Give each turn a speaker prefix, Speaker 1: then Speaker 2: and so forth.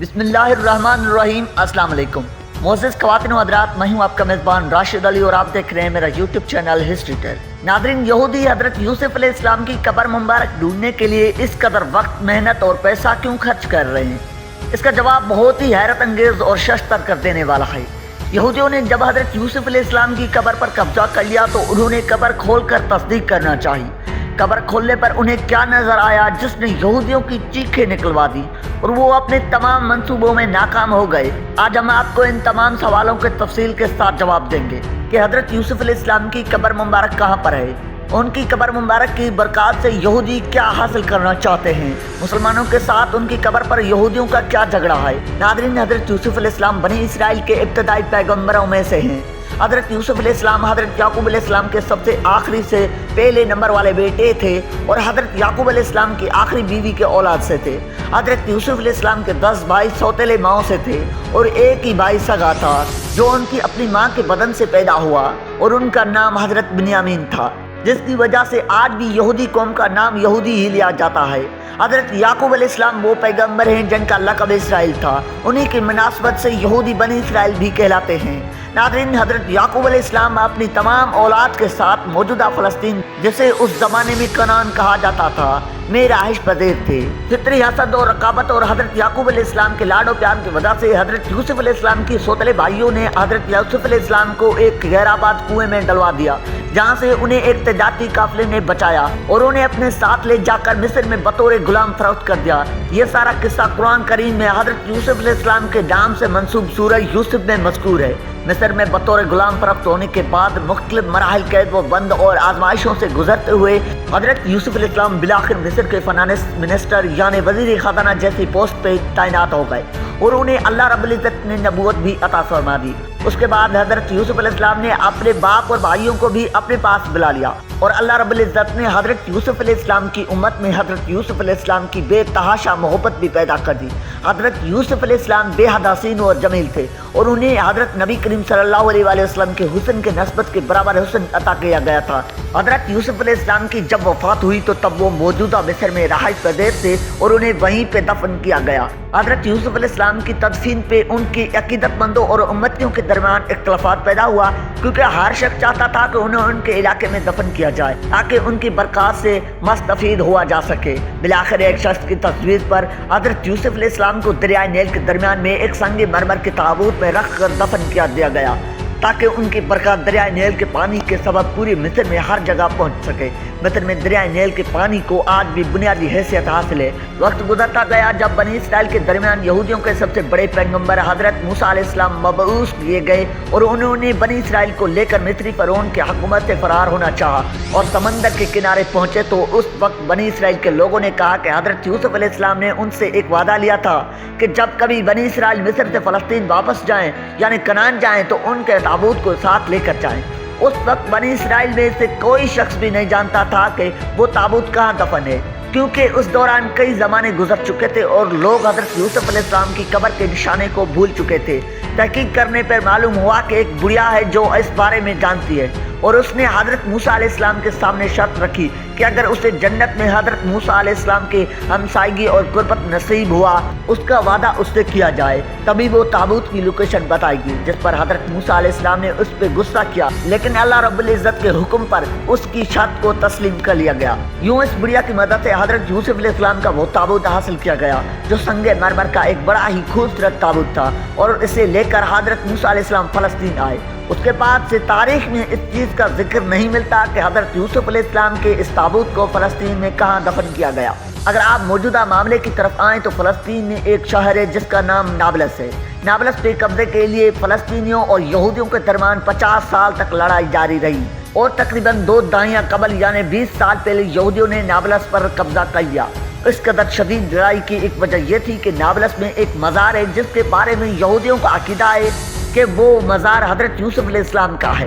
Speaker 1: بسم اللہ الرحمن الرحیم۔ السلام علیکم معزز خواتین و حضرات، میں ہوں آپ کا میزبان راشد علی اور آپ دیکھ رہے ہیں میرا یوٹیوب چینل ہسٹری ٹیل۔ ناظرین، یہودی حضرت یوسف علیہ السلام کی قبر مبارک ڈھونڈنے کے لیے اس قدر وقت، محنت اور پیسہ کیوں خرچ کر رہے ہیں؟ اس کا جواب بہت ہی حیرت انگیز اور ششدر کر دینے والا ہے۔ یہودیوں نے جب حضرت یوسف علیہ السلام کی قبر پر قبضہ کر لیا تو انہوں نے قبر کھول کر تصدیق کرنا چاہی۔ قبر کھولنے پر انہیں کیا نظر آیا جس نے یہودیوں کی چیخیں نکلوا دی اور وہ اپنے تمام منصوبوں میں ناکام ہو گئے۔ آج ہم آپ کو ان تمام سوالوں کے تفصیل کے ساتھ جواب دیں گے کہ حضرت یوسف علیہ السلام کی قبر مبارک کہاں پر ہے، ان کی قبر مبارک کی برکات سے یہودی کیا حاصل کرنا چاہتے ہیں، مسلمانوں کے ساتھ ان کی قبر پر یہودیوں کا کیا جھگڑا ہے۔ ناظرین، حضرت یوسف علیہ السلام بنی اسرائیل کے ابتدائی پیغمبروں میں سے ہیں۔ حضرت یوسف علیہ السلام حضرت یعقوب علیہ السلام کے سب سے آخری سے پہلے نمبر والے بیٹے تھے اور حضرت یعقوب علیہ السلام کی آخری بیوی کے اولاد سے تھے۔ حضرت یوسف علیہ السلام کے 10 بھائی سوتیلے ماؤں سے تھے اور ایک ہی بھائی سگا تھا جو ان کی اپنی ماں کے بدن سے پیدا ہوا اور ان کا نام حضرت بنیامین تھا، جس کی وجہ سے آج بھی یہودی قوم کا نام یہودی ہی لیا جاتا ہے۔ حضرت یعقوب علیہ السلام وہ پیغمبر ہیں جن کا لقب اسرائیل تھا، انہی کی مناسبت سے یہودی بنی اسرائیل بھی کہلاتے ہیں۔ ناظرین، حضرت یعقوب علیہ السلام اپنی تمام اولاد کے ساتھ موجودہ فلسطین، جسے اس زمانے میں کنعان کہا جاتا تھا، میں رہائش پذیر تھے۔ فطری حسد اور رقابت اور حضرت یعقوب علیہ السلام کے لاڈ و پیار کی وجہ سے حضرت یوسف علیہ السلام کی سوتیلے بھائیوں نے حضرت یوسف علیہ السلام کو ایک غیر آباد کنویں میں ڈلوا دیا، جہاں سے انہیں ایک تجارتی قافلے نے بچایا اور انہیں اپنے ساتھ لے جا کر مصر میں بطور غلام فروخت کر دیا۔ یہ سارا قصہ قرآن کریم میں حضرت یوسف علیہ السلام کے نام سے منسوب سورہ یوسف میں مذکور ہے۔ مصر میں بطور غلام فروخت ہونے کے بعد مختلف مراحل قید و بند اور آزمائشوں سے گزرتے ہوئے حضرت یوسف علیہ السلام بالآخر مصر کے فائنانس منسٹر یعنی وزیر خزانہ جیسی پوسٹ پہ تعینات ہو گئے اور انہیں اللہ رب العزت نے نبوت بھی عطا فرما دی۔ اس کے بعد حضرت یوسف علیہ السلام نے اپنے باپ اور بھائیوں کو بھی اپنے پاس بلا لیا اور اللہ رب العزت نے حضرت یوسف علیہ السلام کی امت میں حضرت یوسف علیہ السلام کی بے تحاشا محبت بھی پیدا کر دی۔ حضرت یوسف علیہ السلام بے حد حسین اور جمیل تھے اور انہیں حضرت نبی کریم صلی اللہ علیہ وآلہ وسلم کے حسن کے نسبت کے برابر حسن عطا کیا گیا تھا۔ حضرت یوسف علیہ السلام کی جب وفات ہوئی تو تب وہ موجودہ مصر میں رہائش پذیر تھے اور انہیں وہیں پہ دفن کیا گیا۔ حضرت یوسف علیہ السلام کی تدفین پہ ان کی عقیدت مندوں اور امتیوں کے درمیان اختلافات پیدا ہوا، کیونکہ ہر شخص چاہتا تھا کہ انہیں ان کے علاقے میں دفن کیا جائے تاکہ ان کی برکات سے مستفید ہوا جا سکے۔ بالآخر ایک شخص کی تصویر پر حضرت یوسف علیہ السلام کو دریائے نیل کے درمیان میں ایک سنگ مرمر کے تابوت میں رکھ کر دفن کیا دیا گیا تاکہ ان کی برکات دریائے نیل کے پانی کے سبب پوری مصر میں ہر جگہ پہنچ سکے۔ مصر میں دریائے نیل کے پانی کو آج بھی بنیادی حیثیت حاصل ہے۔ وقت گزرتا گیا جب بنی اسرائیل کے درمیان یہودیوں کے سب سے بڑے پیغمبر حضرت موسیٰ علیہ السلام مبعوث کیے گئے اور انہوں نے بنی اسرائیل کو لے کر مصری فرعون کی حکومت سے فرار ہونا چاہا اور سمندر کے کنارے پہنچے تو اس وقت بنی اسرائیل کے لوگوں نے کہا کہ حضرت یوسف علیہ السلام نے ان سے ایک وعدہ لیا تھا کہ جب کبھی بنی اسرائیل مصر سے فلسطین واپس جائیں یعنی کنعان جائیں تو ان کے تابوت کو ساتھ لے کر جائیں۔ اس وقت بنی اسرائیل میں سے کوئی شخص بھی نہیں جانتا تھا کہ وہ تابوت کہاں دفن ہے، کیونکہ اس دوران کئی زمانے گزر چکے تھے اور لوگ حضرت یوسف علیہ السلام کی قبر کے نشانے کو بھول چکے تھے۔ تحقیق کرنے پر معلوم ہوا کہ ایک بڑھیا ہے جو اس بارے میں جانتی ہے اور اس نے حضرت موسیٰ علیہ السلام کے سامنے شرط رکھی کہ اگر اسے جنت میں حضرت موسیٰ علیہ السلام کے ہمسائیگی اور قربت نصیب ہوا، اس کا وعدہ اس سے کیا جائے، تبھی وہ تابوت کی لوکیشن بتائے گی، جس پر حضرت موسیٰ علیہ السلام نے اس پہ غصہ کیا، لیکن اللہ رب العزت کے حکم پر اس کی شرط کو تسلیم کر لیا گیا۔ یوں اس بڑھیا کی مدد سے حضرت یوسف علیہ السلام کا وہ تابوت حاصل کیا گیا جو سنگ مرمر کا ایک بڑا ہی خوبصورت تابوت تھا اور اسے لے کر حضرت موسیٰ علیہ السلام فلسطین آئے۔ اس کے بعد سے تاریخ میں اس چیز کا ذکر نہیں ملتا کہ حضرت یوسف علیہ السلام کے اس تابوت کو فلسطین میں کہاں دفن کیا گیا۔ اگر آپ موجودہ معاملے کی طرف آئیں تو فلسطین میں ایک شہر ہے جس کا نام نابلس ہے۔ نابلس پہ قبضے کے لیے فلسطینیوں اور یہودیوں کے درمیان 50 سال تک لڑائی جاری رہی اور تقریباً 2 دہائیاں قبل یعنی 20 سال پہلے یہودیوں نے نابلس پر قبضہ کر لیا۔ اس قدر شدید لڑائی کی ایک وجہ یہ تھی کہ نابلس میں ایک مزار ہے جس کے بارے میں یہودیوں کا عقیدہ ہے کہ وہ مزار حضرت یوسف علیہ السلام کا ہے۔